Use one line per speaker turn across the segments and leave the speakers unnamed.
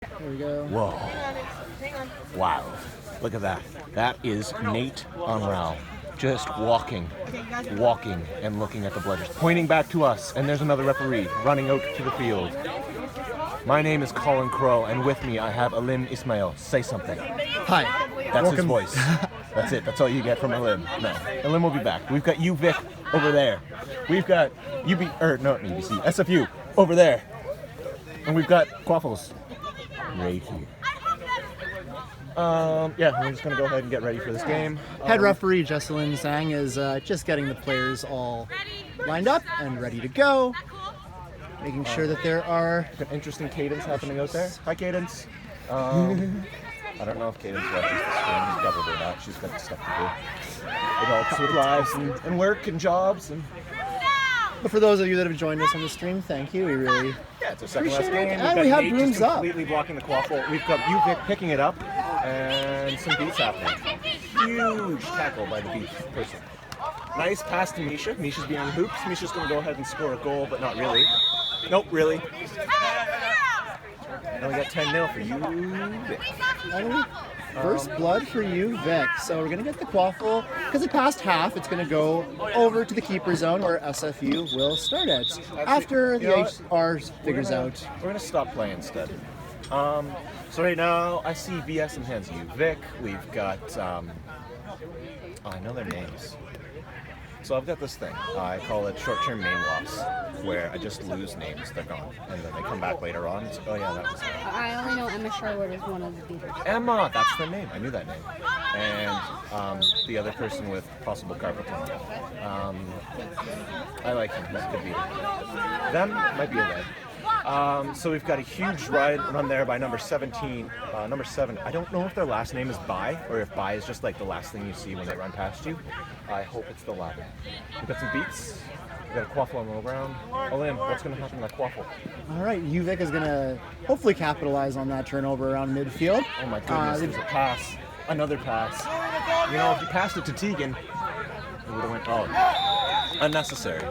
There we go.
Whoa. Wow. Look at that. That is Nate Unrau. Just walking, and looking at the bludgers, pointing back to us, and there's another referee running out to the field. My name is Colin Crow, and with me I have Alim Ismail. Say something.
Hi.
That's his voice. That's it. That's all you get from Alim. No, Alim will be back. We've got UVic over there. We've got SFU over there. And we've got Quaffles right here. Yeah, we're just going to go ahead and get ready for this game.
Head referee Jesselyn Zhang is just getting the players all lined up and ready to go. Making sure that there are...
An interesting cadence happening out there. Hi, Cadence. I don't know if Cadence watches the stream. Probably not. She's got stuff to do. Adults with lives and work and jobs.
But for those of you that have joined us on the stream, thank you. We really
it's our second last game.
And we have
Nate
brooms up.
Completely blocking the quaffle. We've got UVic picking it up, and some beats happening. Huge tackle by the beat person. Nice pass to Misha. Misha's behind hoops. Misha's going to go ahead and score a goal, but not really. Nope, really. And we got 10-0 for UVic.
First blood for UVic. So we're going to get the quaffle. Because it passed half, it's going to go over to the keeper zone where SFU will start it. After the HR figures out.
We're going to stop playing instead. So right now, I see VS and hands UVic. We've got, I know their names. So I've got this thing. I call it short-term name loss, where I just lose names. They're gone, and then they come back later on. It's, oh yeah, that was her.
I only know Emma Sherwood is one of the beaters.
Emma, that's the name. I knew that name. And the other person with possible carpet on. I like him. That could be them. Might be a red. So we've got a huge run there by number 17. Number 7. I don't know if their last name is Bai, or if Bai is just like the last thing you see when they run past you. I hope it's the latter. We've got some beats. We've got a quaffle on the ground. Olim, what's going to happen to that quaffle?
All right, UVic is going to hopefully capitalize on that turnover around midfield.
Oh my goodness, there's a pass. Another pass. You know, if you passed it to Tegan, it would have went, unnecessary.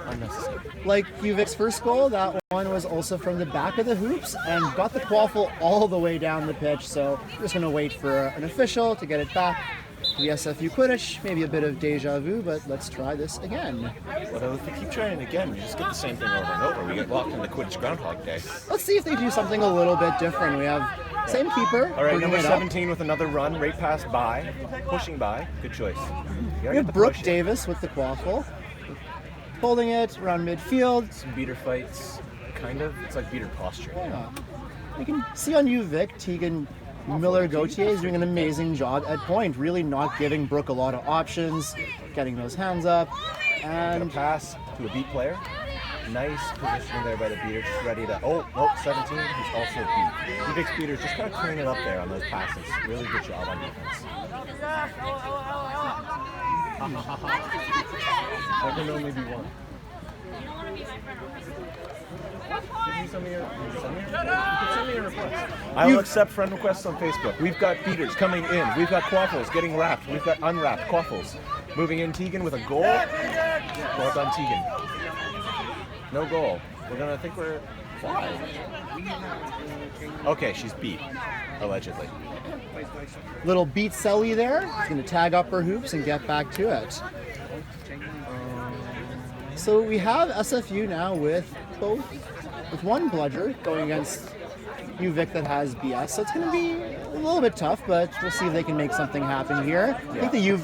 Unnecessary.
Like UVic's first goal, that one was also from the back of the hoops and got the quaffle all the way down the pitch. So we're just going to wait for an official to get it back to the SFU Quidditch. Maybe a bit of deja vu, but let's try this again.
But if we keep trying again, we just get the same thing over and over. We get locked into Quidditch Groundhog Day.
Let's see if they do something a little bit different. We have same keeper.
All right, number 17 with another run, right past by, pushing by. Good choice.
We have Brooke Davis with the quaffle. Holding it around midfield.
Some beater fights, kind of. It's like beater posture.
Yeah. You can see on UVic, Tegan Miller-Gauthier is doing an amazing job at point, really not giving Brooke a lot of options, getting those hands up. And
a pass to a beat player. Nice positioning there by the beater, just ready to, 17, who's also beat. UVic's beater's just kind of clearing it up there on those passes. Really good job on defense. I can only be one. I will accept friend requests on Facebook. We've got beaters coming in. We've got quaffles getting wrapped. We've got unwrapped quaffles. Moving in Tegan with a goal. Well done, Tegan. No goal. I think we're 5. Okay, she's beat, allegedly.
Little beat Selly there. She's going to tag up her hoops and get back to it. So we have SFU now with one bludger going against UVic that has BS. So it's going to be a little bit tough, but we'll see if they can make something happen here. I think the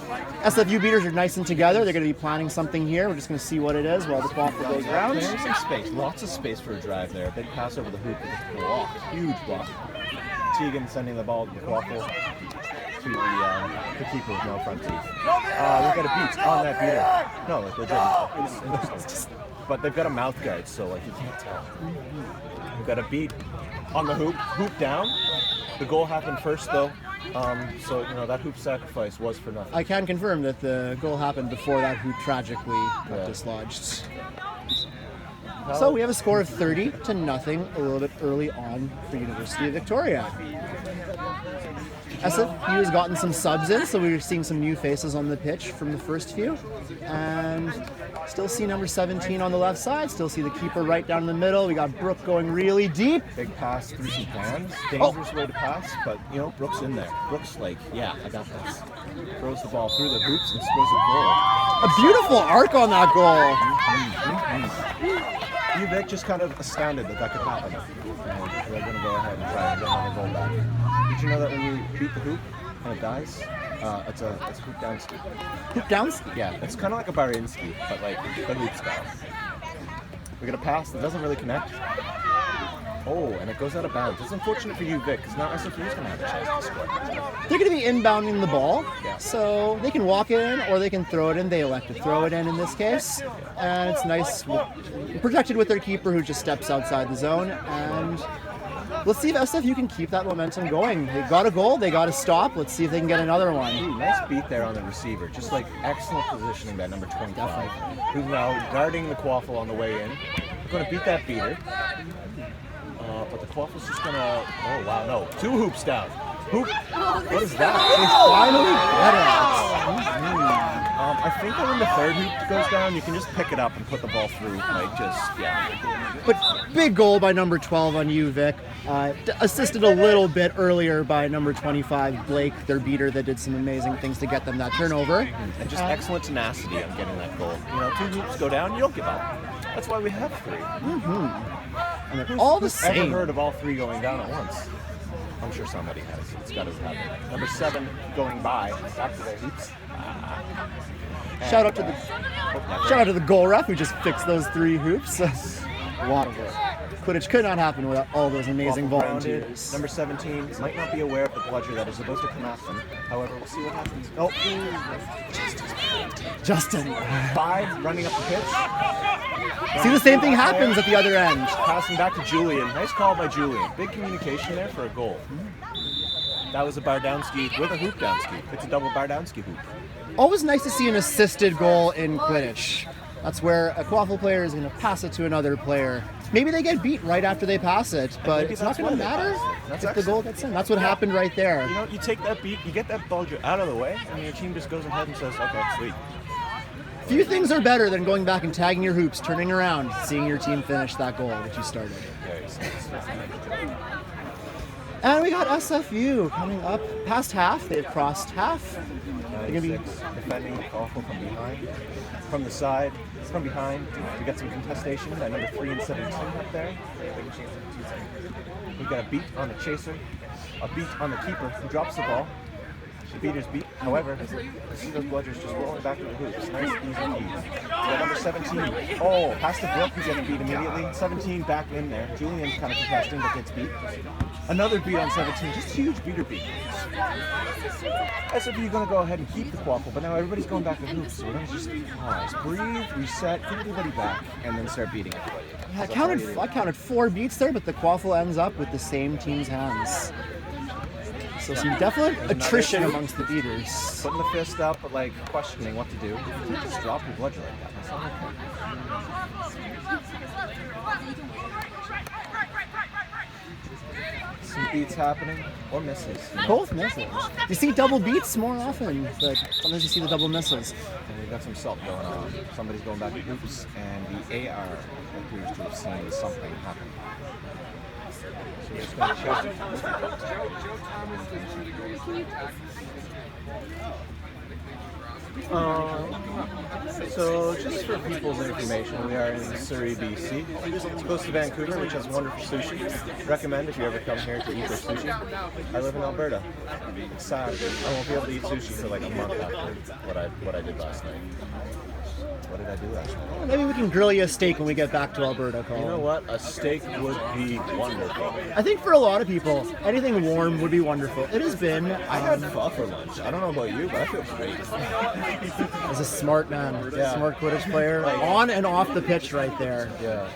SFU beaters are nice and together. They're going to be planning something here. We're just going to see what it is while the quaffle goes around.
There's some space, lots of space for a drive there. Big pass over the hoop with a block, huge block. Tegan sending the ball to the quaffle to the keeper with no front teeth. We've got a beat on that beater. No, like legit. But they've got a mouth guard, so like you can't tell. We've got a beat on the hoop down. The goal happened first though, so that hoop sacrifice was for nothing.
I can confirm that the goal happened before that hoop tragically got dislodged. So we have a score of 30-0, a little bit early on for University of Victoria. SFU has gotten some subs in, so we're seeing some new faces on the pitch from the first few. And still see number 17 on the left side, still see the keeper right down in the middle. We got Brooke going really deep.
Big pass through some hands. Dangerous way to pass, but you know, Brooke's in there. Brooke's like, yeah, I got this. Throws the ball through the hoops and scores a goal.
A beautiful arc on that goal.
UVic just kind of astounded that could happen. And we're going to go ahead and try and get another goal back. Did you know that when you beat the hoop and it dies, it's a hoop down ski?
Hoop down ski?
Yeah, it's kind of like a Bahrain ski, but like the hoop style. We get a pass that doesn't really connect. Oh, and it goes out of bounds. It's unfortunate for UVic because now SFU is going to have a chance to score.
They're going to be inbounding the ball, so they can walk it in or they can throw it in. They elect to throw it in this case, and it's nice, protected with their keeper who just steps outside the zone. And let's see if SFU can keep that momentum going. They got a goal, they got to stop. Let's see if they can get another one.
Ooh, nice beat there on the receiver. Just like excellent positioning by number 25, who's now guarding the quaffle on the way in. We're going to beat that beater. But the quaffle's just going to... Oh, wow, no. 2 hoops down. Hoop. What is that?
They finally get it.
I think that when the third hoop goes down, you can just pick it up and put the ball through. Like, just, yeah.
But big goal by number 12 on UVic. Assisted a little bit earlier by number 25, Blake, their beater, that did some amazing things to get them that turnover.
And just excellent tenacity on getting that goal. You know, 2 hoops go down, you don't give up. That's why we have 3.
And they're all the
Who's
same.
ever heard of all 3 going down at once? I'm sure somebody has. It's got to happen. Number 7 going by, back to their hoops.
Shout out to the goal ref who just fixed those 3 hoops. A lot of work. Quidditch could not happen without all those amazing volunteers.
Number 17 might not be aware of the bludger that is supposed to come at them. However, we'll see what happens. Oh,
Justin.
5 running up the pitch.
See, the same thing happens at the other end.
Passing back to Julian. Nice call by Julian. Big communication there for a goal. That was a bar down ski with a hoop down ski. It's a double bar down ski hoop.
Always nice to see an assisted goal in Quidditch. That's where a quaffle player is going to pass it to another player. Maybe they get beat right after they pass it, but it's not going to matter if the goal gets in. That's what happened right there.
You know, you take that beat, you get that bludger out of the way, and your team just goes ahead and says, okay, sweet.
Few things are better than going back and tagging your hoops, turning around, seeing your team finish that goal that you started. And we got SFU coming up past half. They've crossed half. They're gonna be
defending awful from behind, from the side, from behind. We got some contestation by number 3 and 17 up there. We got a beat on the chaser, a beat on the keeper who drops the ball. The beater's beat. However, you see those bludgers just rolling back to the hoops. Nice, easy keys. We got number 17. Oh, past the Brooke, who gets beat immediately. 17 back in there. Julian's kind of contesting, but gets beat. Another beat on 17. Just a huge beater beat. SFU going to go ahead and keep the quaffle, but now everybody's going back to hoops. So we're going to just pause, breathe, reset, get everybody back, and then start beating everybody.
I counted 4 beats there, but the quaffle ends up with the same team's hands. So some definite attrition amongst the beaters.
Putting the fist up, but like questioning what to do. You can't just drop your bludger like that. That's not okay. Some beats happening or misses.
Both misses. You see double beats more often, but sometimes you see the double misses.
And we've got some salt going on. Somebody's going back to hoops, and the AR appears to have seen something happen. So just for people's information, we are in Surrey, BC. It's close to Vancouver, which has wonderful sushi. Recommend if you ever come here to eat their sushi. I live in Alberta. It's sad. I won't be able to eat sushi for like a month after what I did last night. What did I do last night?
Well, maybe we can grill you a steak when we get back to Alberta, Colin.
You know what? A steak would be wonderful.
I think for a lot of people, anything warm would be wonderful. It has been.
I had pho for lunch. I don't know about you, but I feel great.
As a smart man,
Yeah.
smart Quidditch player, on and off the pitch right there.
Yeah,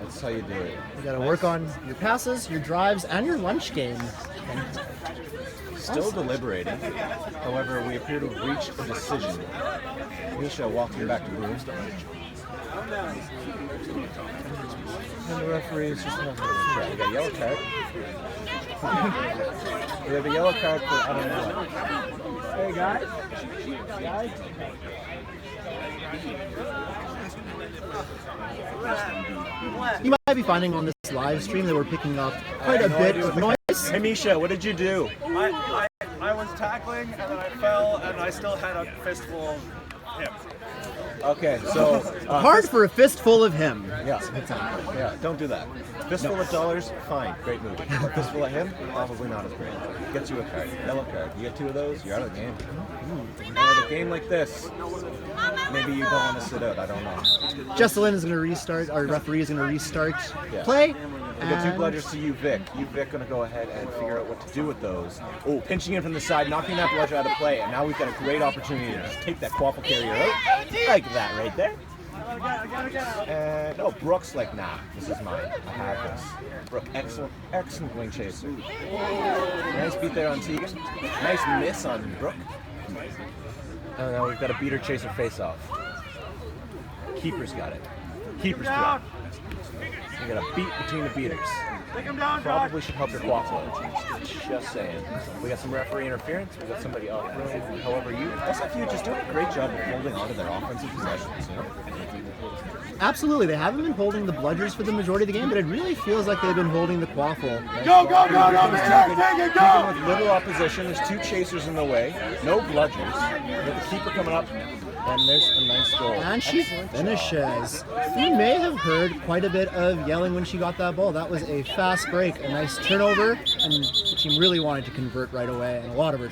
that's how you do it.
You got to work on your passes, your drives, and your lunch game.
Still deliberating. However, we appear to have reached a decision. Misha walking back to Broomstone. the referees just have we got a yellow card. We have a yellow card for I don't know what. Hey guys.
You might be finding on this live stream that we're picking up quite a bit of noise.
Hey Misha, what did you do?
I was tackling and then I fell and I still had a fistful of him.
Okay, so
Hard for a fistful of him.
yeah, yeah, don't do that. Fistful of dollars, fine, great movie. But fistful of him, probably not as great. Gets you a card, yellow card. You get 2 of those, you're out of the game. And at a game like this, maybe you don't want to sit out. I don't know.
Jesselyn is going to restart. Our referee is going to restart
Yeah.
play.
We got 2 bludgers to UVic. UVic gonna go ahead and figure out what to do with those. Oh, pinching in from the side, knocking that bludger out of play, and now we've got a great opportunity to just take that quaffle carrier out. Like that right there. And Brooke's like, nah, this is mine. I have this. Brooke, excellent wing chaser. Nice beat there on Tegan. Nice miss on Brooke. And now we've got a beater chaser face off. Keeper's got it. Keeper's got it. We got a beat between the beaters. Probably should help your quaffle. Just saying. We got some referee interference. We got somebody off room. However, SFU just doing a great job of holding on to their offensive possessions. You know?
Absolutely, they haven't been holding the bludgers for the majority of the game, but it really feels like they've been holding the quaffle.
Go, take it, go!
With little opposition, there's 2 chasers in the way, no bludgers. We have the keeper coming up, and there's a nice goal.
And she finishes. You may have heard quite a bit of yelling when she got that ball. That was a fast break, a nice turnover, and the team really wanted to convert right away, and a lot of her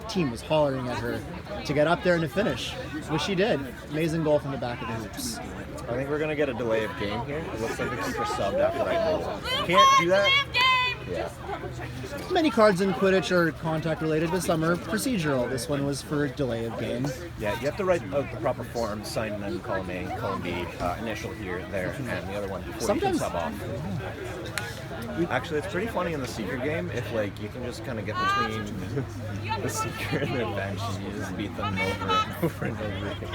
team was hollering at her to get up there and to finish, which she did. Amazing goal from the back of the hoops.
I think we're going to get a delay of game here. It looks like the keeper subbed after that goal. Can't do that. Yeah.
Many cards in Quidditch are contact related, but some are procedural. This one was for delay of game.
Yeah, you have to write out the proper form, sign in column A, column B, initial here, there, and the other one before you can sub off. Actually, it's pretty funny in the Seeker game if you can just kind of get between the Seeker and their bench and you just beat them over and over and over again.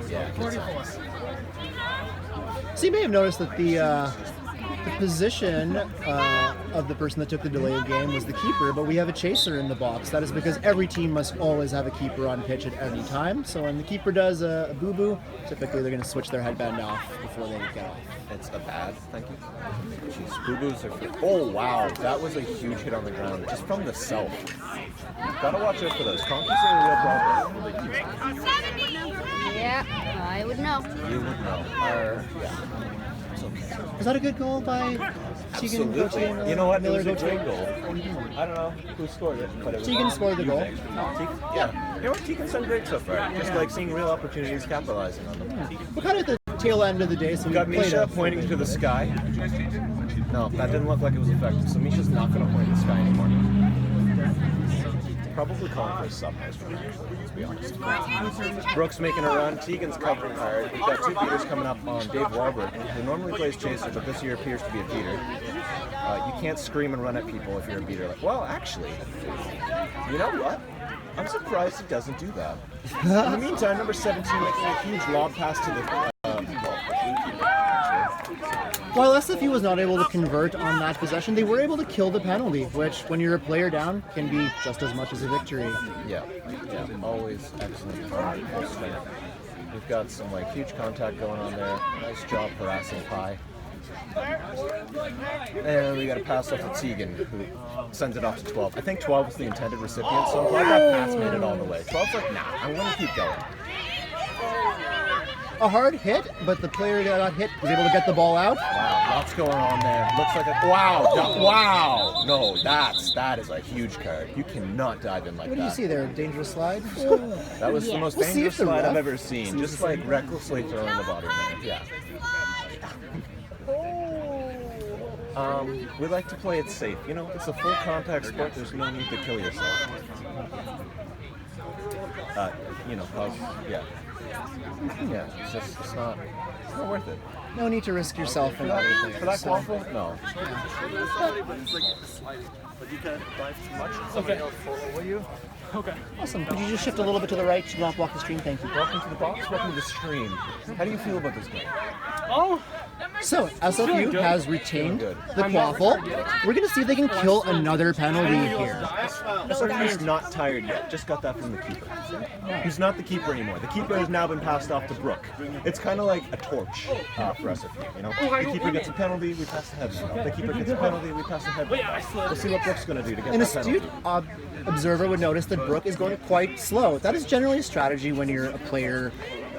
Yeah.
So you may have noticed that the position of the person that took the delay of game was the keeper, but we have a chaser in the box. That is because every team must always have a keeper on pitch at any time. So when the keeper does a boo-boo, typically they're going to switch their headband off before they get off.
It's a bad, thank you. Jeez, boo-boos are... Oh, wow, that was a huge hit on the ground, just from the self. You've got to watch out for those. Conkies are a real problem.
Yeah, I would know.
You would know. Yeah. It's okay.
Was that a good goal by Tegan?
You know what? It was a
Miller
great goal. I don't know who scored it, but it was
Tegan scored the goal.
Yeah. You know what? Tegan's done great so far. Just seeing real opportunities, capitalizing on them.
We're kind of at the tail end of the day, so we
Got
played
Misha pointing to the sky. No, that didn't look like it was effective. So Misha's not going to point to the sky anymore. Probably calling for a sub house run, actually, let's be honest. Brooke's making a run. Tegan's covering hard. We've got 2 beaters coming up on Dave Warburg, who normally plays chaser, but this year appears to be a beater. You can't scream and run at people if you're a beater. Well, actually, you know what? I'm surprised he doesn't do that. In the meantime, number 17 making a huge lob pass to the
While SFU was not able to convert on that possession, they were able to kill the penalty, which, when you're a player down, can be just as much as a victory.
Yeah, always excellent. We've got some huge contact going on there. Nice job harassing Pi. And we got a pass off to Tegan, who sends it off to 12. I think 12 was the intended recipient, so I'm glad that pass made it all the way. 12's like, nah, I'm going to keep going.
A hard hit, but the player that got hit was able to get the ball out.
Wow, lots going on there. Looks like a... Wow! No, that is a huge card. You cannot dive in like that.
What do you see there? Dangerous slide?
That was the most
We'll see
dangerous
if the
slide I've
ref
ever seen. Just recklessly throwing the body there. Yeah. We like to play it safe. You know, it's a full contact sport. There's no need to kill yourself. Yeah, it's not worth it.
No need to risk yourself for that.
For that quaffle? No.
But you can't dive too much. Somebody else follow you. Okay.
Awesome. Could you just shift a little bit to the right to not block the stream? Thank you.
Welcome to the box, welcome to the stream. How do you feel about this game?
Oh,
So, SFU
good.
has retained
Good.
the quaffle. We're going to see if they can kill another penalty here.
SFU's not tired yet, just got that from the keeper. He's not the keeper anymore. The keeper has now been passed off to Brooke. It's kind of like a torch for SFU, you know? The keeper gets a penalty, we pass the head. The keeper gets a penalty, we pass the head. We'll see what Brooke's going to do to get
An
that penalty.
astute observer would notice that Brooke is going quite slow. That is generally a strategy when you're a player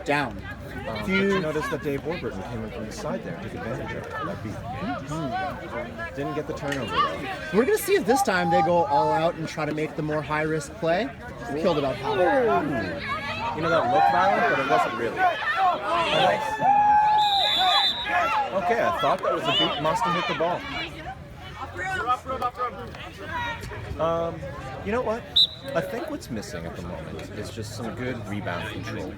down.
But you notice that Dave Warburton came in from the side there, took advantage of it. That beat. Didn't get the turnover though.
We're going to see if this time they go all out and try to make the more high-risk play. Killed about half.
You know, that looked violent, but it wasn't really. Okay, I thought that was a beat. Must have hit the ball. You know what? I think what's missing at the moment is just some good rebound control.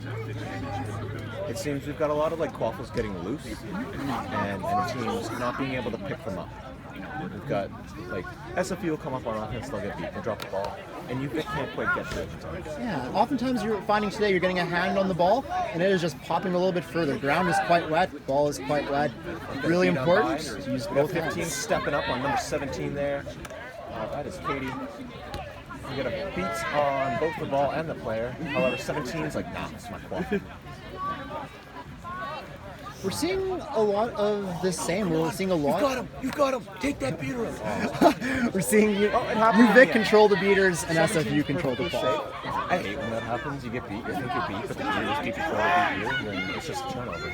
It seems we've got a lot of like quaffles getting loose and teams not being able to pick them up. We've got like SFU will come up on offense, they'll get beat, they'll drop the ball, and UVic can't quite get to it in time.
Yeah, oftentimes you're finding today you're getting a hand on the ball and it is just popping a little bit further. Ground is quite wet, ball is quite wet. Really important to use
We got
both
15
hands.
stepping up on number 17 there. That is Katie. We got a beats on both the ball and the player. However, 17's like, nah, it's my quaffle.
We're seeing a lot of the same. We're seeing a lot.
You've got him! Take that beater up!
We're seeing
happened
UVic
again.
control the beaters and
17
SFU control the
perfectly
ball.
safe. I hate when that happens. You get beat, you think you're beat, but the beaters beat before they beat you, and then it's just a turnover. We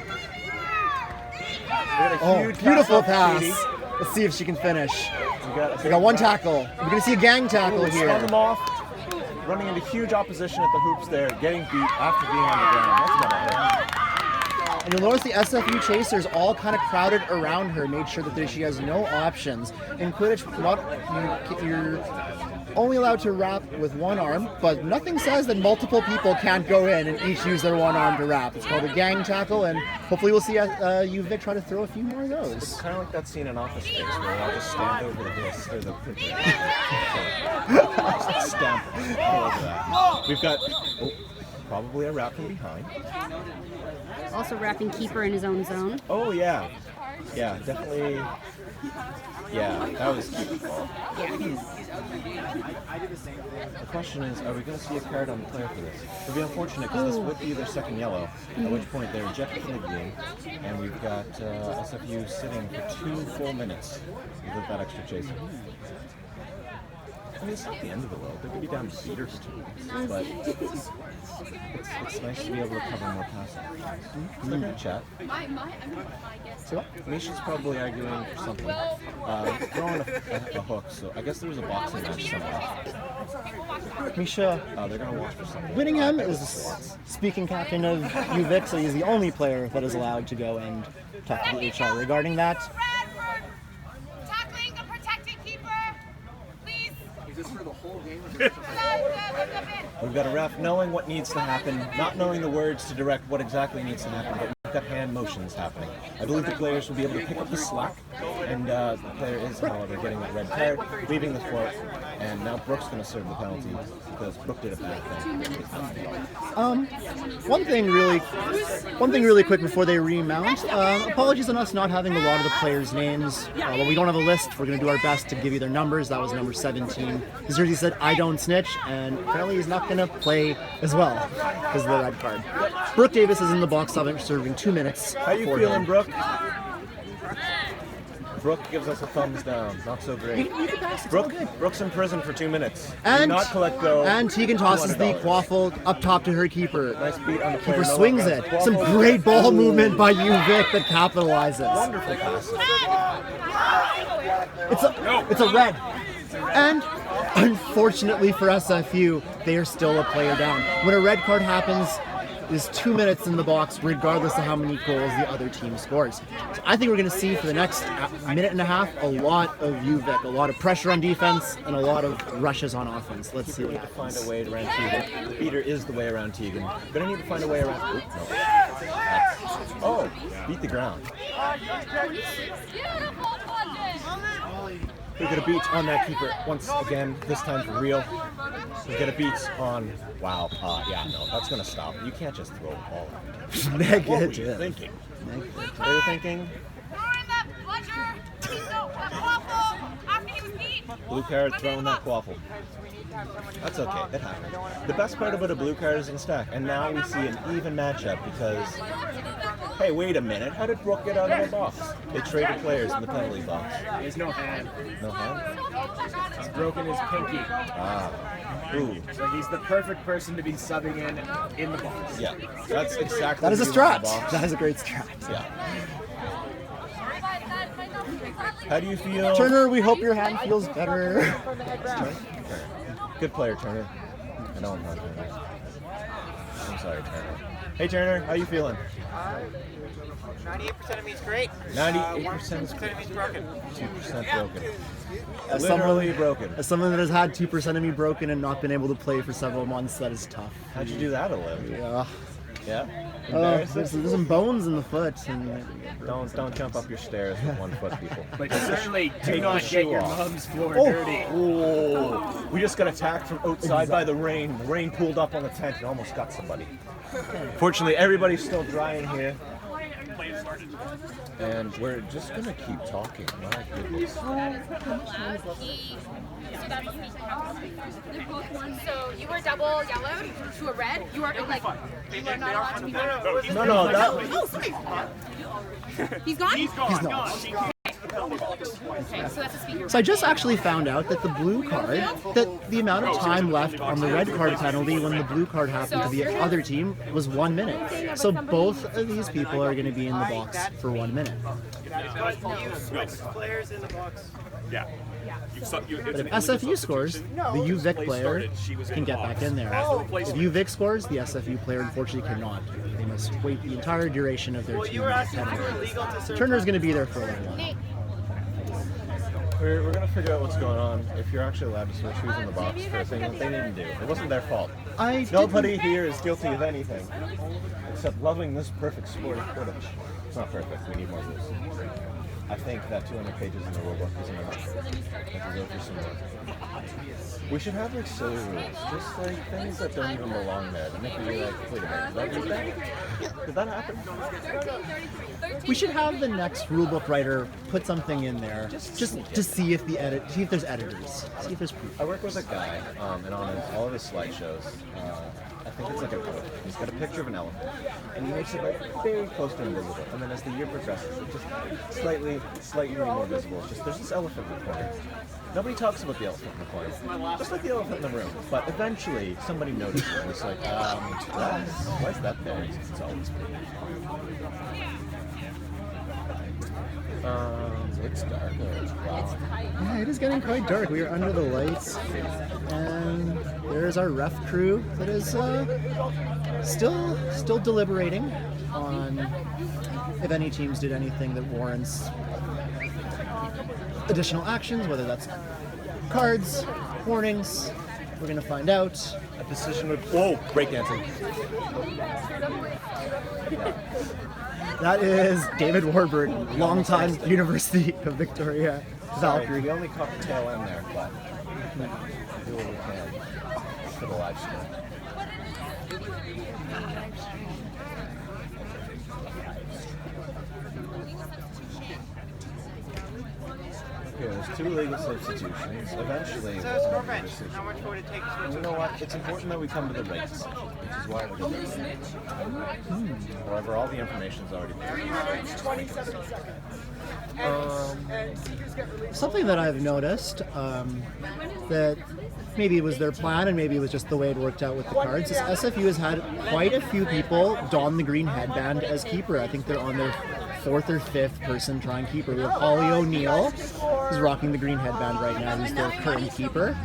got a
Oh,
huge
beautiful
off
pass.
Katie.
Let's see if she can finish.
We
got one tackle. We're going to see a gang tackle
Spun
here.
them off, running into huge opposition at the hoops there, getting beat after being on the ground. That's gotta hurt.
And you'll notice the SFU chasers all kind of crowded around her, made sure that she has no options. In Quidditch, you're only allowed to wrap with one arm, but nothing says that multiple people can't go in and each use their one arm to wrap. It's called a gang tackle, and hopefully we'll see UVic try to throw a few more of those.
It's kind of like that scene in Office Space where they all just stand over the disc or the printer. Just stamp all over that. We've got probably a wrap from behind.
Also wrapping keeper in his own zone.
Oh yeah, yeah, definitely. Yeah, that was cute. The question is, are we going to see a card on the player for this? It would be unfortunate because this would be their second yellow, at which point they're ejected from the game, and we've got SFU sitting for 2 full minutes with that extra chaser. I mean, it's not the end of the world. They could be down to beaters too, but it's nice to be able to cover more passing. Good chat.
So,
Misha's probably arguing for something. Throwing a hook, so I guess there was a boxing match somewhere.
Misha
They're going to watch for something.
Whittingham is speaking captain of UVic, so he's the only player that is allowed to go and talk to the HR regarding that.
Tackling the protected keeper, please.
is this for the whole game?
We've got a ref knowing what needs to happen, not knowing the words to direct what exactly needs to happen, but we've got hand motions happening. I believe the players will be able to pick up the slack, and the player is, however, getting that red card, leaving the court, and now Brooke's going to serve the penalty because Brooke did a bad thing.
One thing really quick before they remount. Apologies on us not having a lot of the players' names. But we don't have a list. We're going to do our best to give you their numbers. That was number 17. His jersey said, "I don't snitch," and apparently he's not going to play as well because of the red card. Brooke Davis is in the box serving 2 minutes.
How you
for
feeling,
him.
Brooke? Brooke gives us a thumbs down. Not so great.
You can pass. It's all good.
Brooke's in prison for 2 minutes.
And,
Do not collect though.
and Tegan tosses the
$200.
quaffle up top to her keeper.
Nice beat on the player.
Keeper
No
swings
look,
it.
guys.
Some
Quaffle.
great ball movement by UVic that capitalizes.
Wonderful pass.
It's a red. And unfortunately for SFU, they are still a player down. When a red card happens, there's 2 minutes in the box, regardless of how many goals the other team scores. So I think we're going to see for the next minute and a half a lot of UVic, a lot of pressure on defense, and a lot of rushes on offense. Let's see what
Need to find
happens.
a way around Tegan. The beater is the way around Tegan. Gonna need to find a way around. Oops, no. Oh, beat the ground. We got a beat on that keeper once again. This time for real. Get a beat on. Wow. Yeah, no, that's gonna stop. You can't just throw a ball.
Negative.
What were you thinking? They were thinking. Blue card, throwing that quaffle. That's okay, it happens. The best part about a blue card is in stack, and now we see an even matchup because, hey, wait a minute, how did Brooke get out of the box? They traded players in the penalty box.
There's no hand.
No hand?
He's broken his pinky.
Ah. Ooh.
So he's the perfect person to be subbing in the box.
Yeah, that's exactly
That is a
what you want in
strat.
the box.
That is a great strat.
Yeah. How do you feel?
Turner, we hope your hand feels better.
Good player, Turner. I know I'm not Turner. I'm sorry, Turner. Hey, Turner, how you feeling?
98% of me is great.
98% is
1% of me is broken.
2% broken.
As
Literally broken.
As someone that has had 2% of me broken and not been able to play for several months, that is tough.
How'd you do that, Olivia?
Yeah.
Yeah?
There's some bones in the foot. And
Don't jump up your stairs with 1 foot, people.
But certainly do
Take
not
the
get
shoe
your
off.
mom's floor dirty.
Oh, we just got attacked from outside by the rain. The rain pulled up on the tent and almost got somebody. Fortunately, everybody's still dry in here. And we're just gonna keep talking. My goodness.
So you were double yellowed to a red. You are like you are not allowed to be red.
No, that.
Oh, sorry. He's gone.
he's not.
Okay, so that's a speaker.
So I just actually found out that the blue card, that the amount of time left on the red card penalty when the blue card happened to the other team was 1 minute. So both of these people are going to be in the box for 1 minute.
You switched players in the box.
Yeah.
But if SFU scores, the UVic player can get back in there. If UVic scores, the SFU player unfortunately cannot. They must wait the entire duration of their
Well, you
2
were
minute
asking if you were
penalty.
legal to serve.
Turner's going to be there for a little while.
We're gonna figure out what's going on. If you're actually allowed to switch who's in the box for a thing that they didn't do. It wasn't their fault. Nobody here is guilty of anything except loving this perfect sport of Quidditch. It's not perfect. We need more rules. I think that 200 pages in the rulebook isn't enough. Like to go through some more. We should have like silly rules, just like things that don't even belong there. To make you be like, wait a minute, did I do that? Did that happen?
We should have the next rulebook writer put something in there just to see if see if there's editors, see if there's proof.
I work with a guy, and on all of his slideshows, I think it's like an elephant. He's got a picture of an elephant, and he makes it like very close to invisible. And then as the year progresses, it just slightly more visible. It's just there's this elephant in the corner. Nobody talks about the elephant in the corner, just like the elephant in the room. But eventually, somebody notices it. And it's like, why is that there? It's always been. It's dark. Wow.
Yeah, it is getting quite dark. We are under the lights, and there's our ref crew that is still deliberating on if any teams did anything that warrants additional actions, whether that's cards, warnings. We're gonna find out.
A decision would. Whoa! Breakdancing.
That is David Warburton, longtime University of Victoria Valkyrie.
We only caught the tail end there, but do what we can for the live stream. Okay, there's 2 legal substitutions. Eventually,
So,
we'll come to a
revenge.
decision.
How much would it take to
And
switch
you know what? It's important that we come to the rates, which is why we're doing this. However, all the information is already there.
Something that I've noticed that maybe it was their plan and maybe it was just the way it worked out with the cards is SFU has had quite a few people don the green headband as keeper. I think they're on their 4th or 5th person trying keeper. We have Holly O'Neill, who's rocking the green headband right now, who's their current keeper.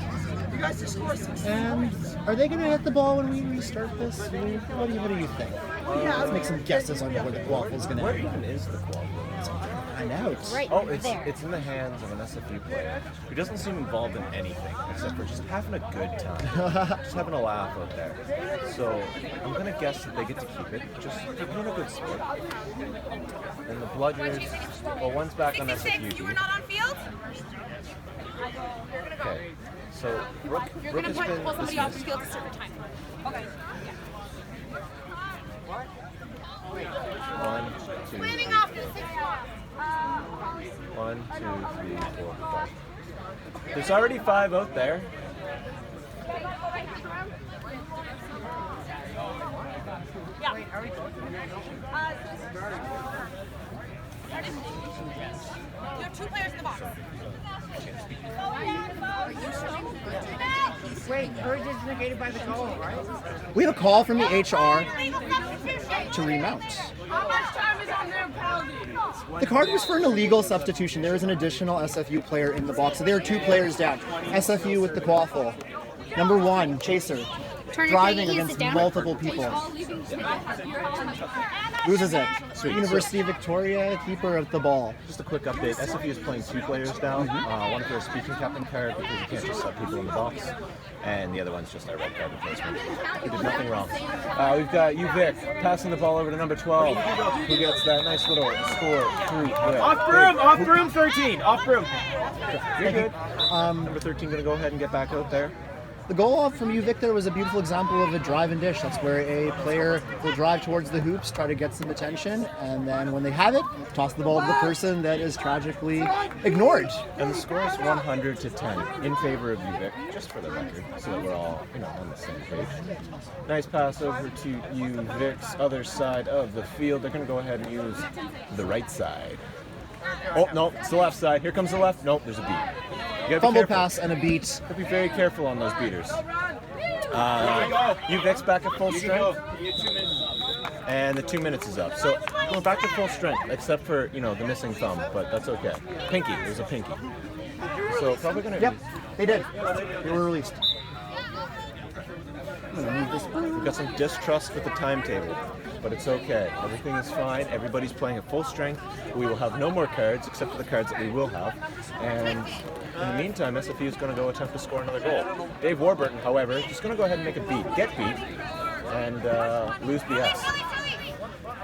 And are they going to hit the ball when we restart this? What do you think? Let's make some guesses on where the quaffle's going to
Where
end.
even is the quaffle?
Find out.
Right
Oh,
there.
it's in the hands of an SFU player who doesn't seem involved in anything except for just having a good time, just having a laugh out there. So I'm gonna guess that they get to keep it, just for being a good sport. And the bludgers, well, one's back on
66.
SFU.
You were not on field.
Okay, So Rook
You're going
has
to
been
pull somebody off the
dismissed.
field at a certain time. Okay.
One, two,
Planning
three,
off
four.
the 6
One, two, 3, 4, 5. There's already 5 out there.
You have 2 players in the box.
Wait, urge is negated by the call, right?
We have a call from the HR to remount.
How much time is on their penalty?
The card was for an illegal substitution. There is an additional SFU player in the box, so there are 2 players down. SFU with the quaffle. Number 1, Chaser,
Turner,
driving
can you
against
sit down?
multiple people. Loses it. University of Victoria, keeper of the ball.
Just a quick update. SFU is playing 2 players down. One for a speaking captain card because you can't just sub people in the box. And the other one's just our red card replacement. We did nothing wrong. We've got UVic passing the ball over to number 12, who gets that nice little score through the
Off broom 13. Off broom.
You're good. Number 13 going to go ahead and get back out there.
The goal off from UVic there was a beautiful example of a drive and dish. That's where a player will drive towards the hoops, try to get some attention, and then when they have it, toss the ball to the person that is tragically ignored.
And the score is 100 to 10 in favor of UVic, just for the record, so that we're all on the same page. Nice pass over to UVic's other side of the field. They're going to go ahead and use the right side. Oh, no, it's the left side. Here comes the left. Nope, there's a beat. You gotta be
Fumble
careful.
pass and a beat.
Gotta be very careful on those beaters. UVic's back at full strength. And the 2 minutes is up. So we're back to full strength, except for, the missing thumb, but that's okay. Pinky, there's a pinky. So probably gonna...
Yep, they did. They were released. I'm gonna move this.
We've got some distrust with the timetable, but it's okay. Everything is fine. Everybody's playing at full strength. We will have no more cards, except for the cards that we will have. And in the meantime, SFU is going to go attempt to score another goal. Dave Warburton, however, just going to go ahead and make a beat, get beat, and lose BS.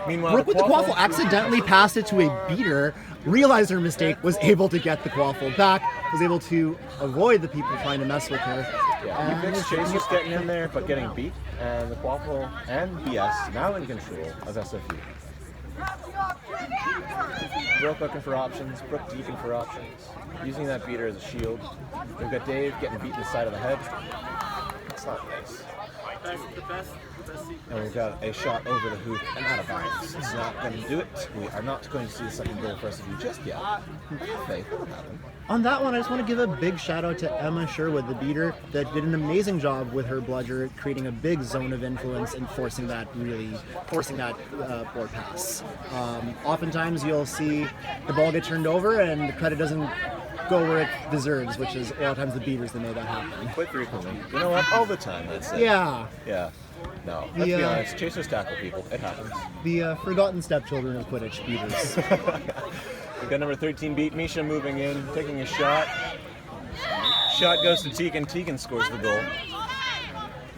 Meanwhile,
Brooke with the quaffle accidentally passed it to a beater, realized her mistake, was able to get the quaffle back, was able to avoid the people trying to mess with her.
Yeah, UVic's Chaser's getting in there, but getting beat, and the quaffle and BS now in control of SFU. Brooke looking for options, Brooke deeping for options, using that beater as a shield. We've got Dave getting beat in the side of the head. It's not nice. And we've got a shot over the hoop and out of bounds. It's not going to do it. We are not going to see the second goal for SFU just yet. Faith, it'll happen.
On that one, I just want to give a big shout out to Emma Sherwood, the beater, that did an amazing job with her bludger, creating a big zone of influence and forcing that board pass. Oftentimes you'll see the ball get turned over and the credit doesn't go where it deserves, which is a lot of times the beaters that made that happen.
Quite frequently. You know what? All the time, that's it.
Yeah.
Yeah. No, let's be honest. Chasers tackle people. It happens.
The forgotten stepchildren of Quidditch beaters.
We've got number 13 beat Misha moving in, taking a shot. Shot goes to Tegan. Tegan scores the goal.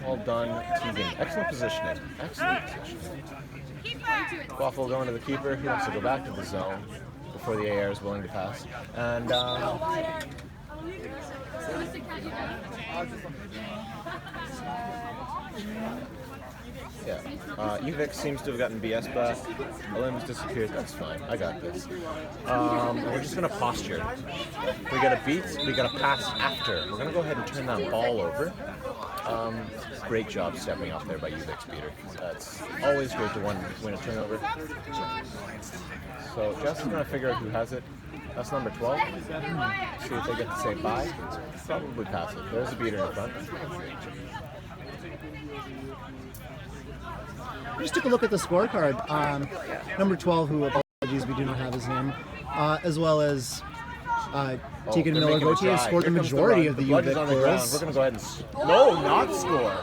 Well done, Tegan. Excellent positioning. Excellent positioning. Quaffle going to the keeper. He wants to go back to the zone before the AR is willing to pass. And yeah, UVic seems to have gotten BS back. Olim's disappeared. That's fine. I got this. We're just gonna posture. We got a beat. We got a pass after. We're gonna go ahead and turn that ball over. Great job stepping off there by UVic's beater. That's always great to win a turnover. So Jess is gonna figure out who has it. That's number 12. See if they get to say bye. Probably pass it. There's a beater in front.
Just took a look at the scorecard. Number 12, who, apologies, we do not have his name, as well as Tegan Miller-Gauthier scored the majority of the UVic
on the ground.
goals.
We're going to go ahead and... No, not score.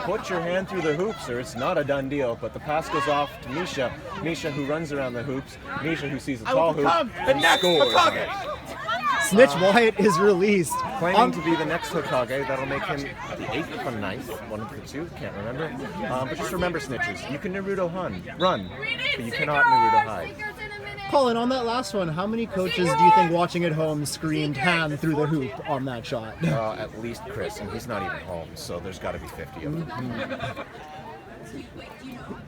Put your hand through the hoops, or it's not a done deal. But the pass goes off to Misha. Misha, who runs around the hoops. Misha, who sees a tall hoop and scores.
Snitch Wyatt is released.
Claiming to be the next Hokage. That'll make him the 8th or 9th. One of the two. Can't remember. But just remember, Snitches. You can Naruto run, but you cannot Naruto hide.
Colin, on that last one, how many coaches do you think watching at home screamed hand through the hoop on that shot?
At least Chris, and he's not even home, so there's got to be 50 of them.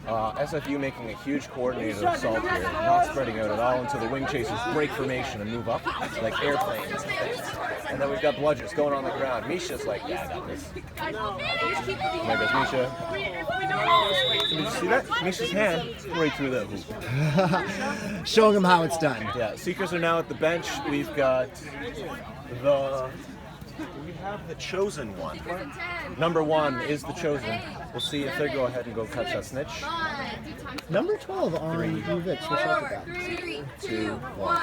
SFU making a huge coordinated assault here, not spreading out at all until the wing chasers break formation and move up like airplanes. And then we've got bludgers going on the ground. Misha's like, yeah, I got this. There goes Misha. Did you see that? Misha's hand right through the hoop.
Showing them how it's done.
Yeah, Seekers are now at the bench. We have the chosen one. Number 1 is the chosen. We'll see if they go ahead and go catch that snitch.
Number 12 on UVic. Switch out to that.
3, 2, 1.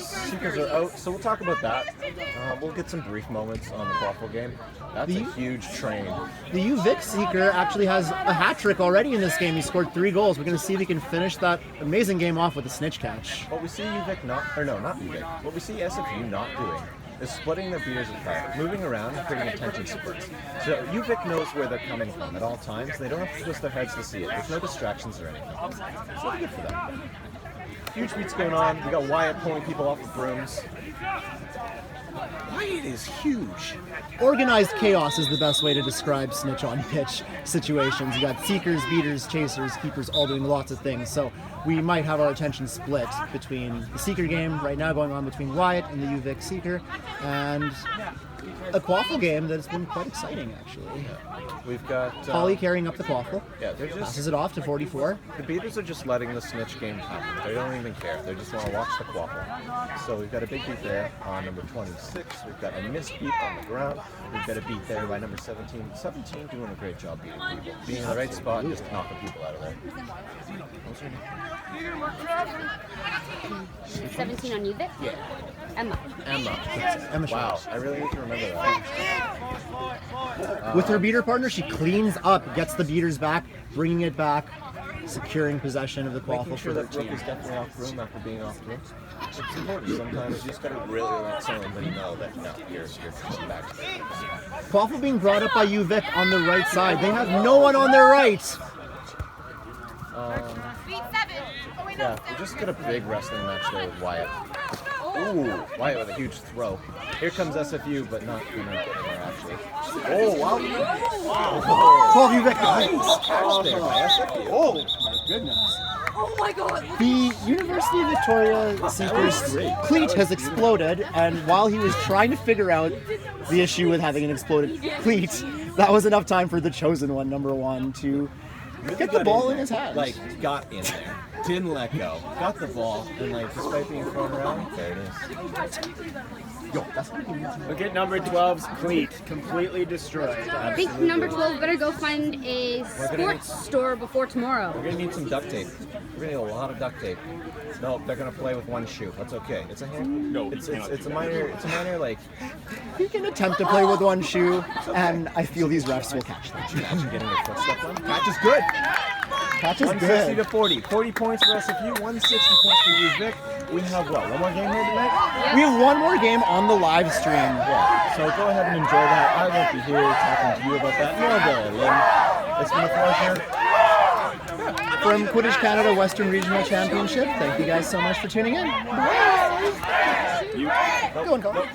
Seekers are out, so we'll talk about that. We'll get some brief moments on the Quaffle game. That's a huge train.
The UVic Seeker actually has a hat trick already in this game. He scored 3 goals. We're going to see if he can finish that amazing game off with a snitch catch.
What we see UVic not UVic. What we see SFU not doing is splitting their beaters apart, moving around and creating attention splits. So UVic knows where they're coming from at all times. They don't have to twist their heads to see it. There's no distractions or anything. So good for them. Huge beats going on. We got Wyatt pulling people off the brooms. Wyatt is huge.
Organized chaos is the best way to describe snitch on pitch situations. You got seekers, beaters, chasers, keepers, all doing lots of things. So we might have our attention split between the seeker game right now going on between Wyatt and the UVic seeker, and a quaffle game that's been quite exciting actually.
Yeah. We've got
Holly carrying up the quaffle.
Yeah, they're just
passes it off to 44.
The beaters are just letting the snitch game happen. They don't even care. They just want to watch the quaffle. So we've got a big beat there on number 26. We've got a missed beat on the ground. We've got a beat there by number 17. 17 doing a great job beating people. Being in the right spot and just knocking people out of there.
17 on UVic?
Yeah.
Emma.
Emma
Wow,
Schwartz.
I really need to remember that.
With her beater partner, she cleans up, gets the beaters back, bringing it back, securing possession of the quaffle
Making
for
sure
her
that Brooke
team.
is definitely off room after being off room. It's important. Sometimes you just gotta really let somebody know that no, you're coming back.
Quaffle being brought up by UVic on the right side. They have no one on their right.
Yeah, we just got a big wrestling match there with Wyatt. Ooh, Wyatt with a huge throw. Here comes SFU, but not gonna get anywhere actually. Oh, wow.
12 UVic.
Catch there by SFU.
Oh, my goodness.
Oh my god.
The University of Victoria Seekers cleat has exploded, and while he was trying to figure out the issue with having an exploded cleat, that was enough time for the chosen one, number 1, to get the ball in his hands.
Like, got in there. Didn't let go. Got the ball, and like, despite being thrown around, there it is.
Yo, that's what
Look at number 12's cleat, completely destroyed.
I think number 12 better go find a sports store before tomorrow.
We're gonna need some duct tape. We're gonna need a lot of duct tape. No, they're gonna play with one shoe. That's okay. It's a hand. No, it's a minor like.
You can attempt to play with one shoe, and I feel these refs will catch them.
Imagine getting your foot stepped on.
Catch is good. Catch is
160
good.
to 40. 40 points for SFU. 160 points for UVic. We have what? One more game here tonight.
We have one more game on the live stream.
Yeah. So go ahead and enjoy that. I won't be here talking to you about that. Nor will Lynn. It's been a pleasure.
From Quidditch Canada Western Regional Championship, thank you guys so much for tuning in. Go on, Colin.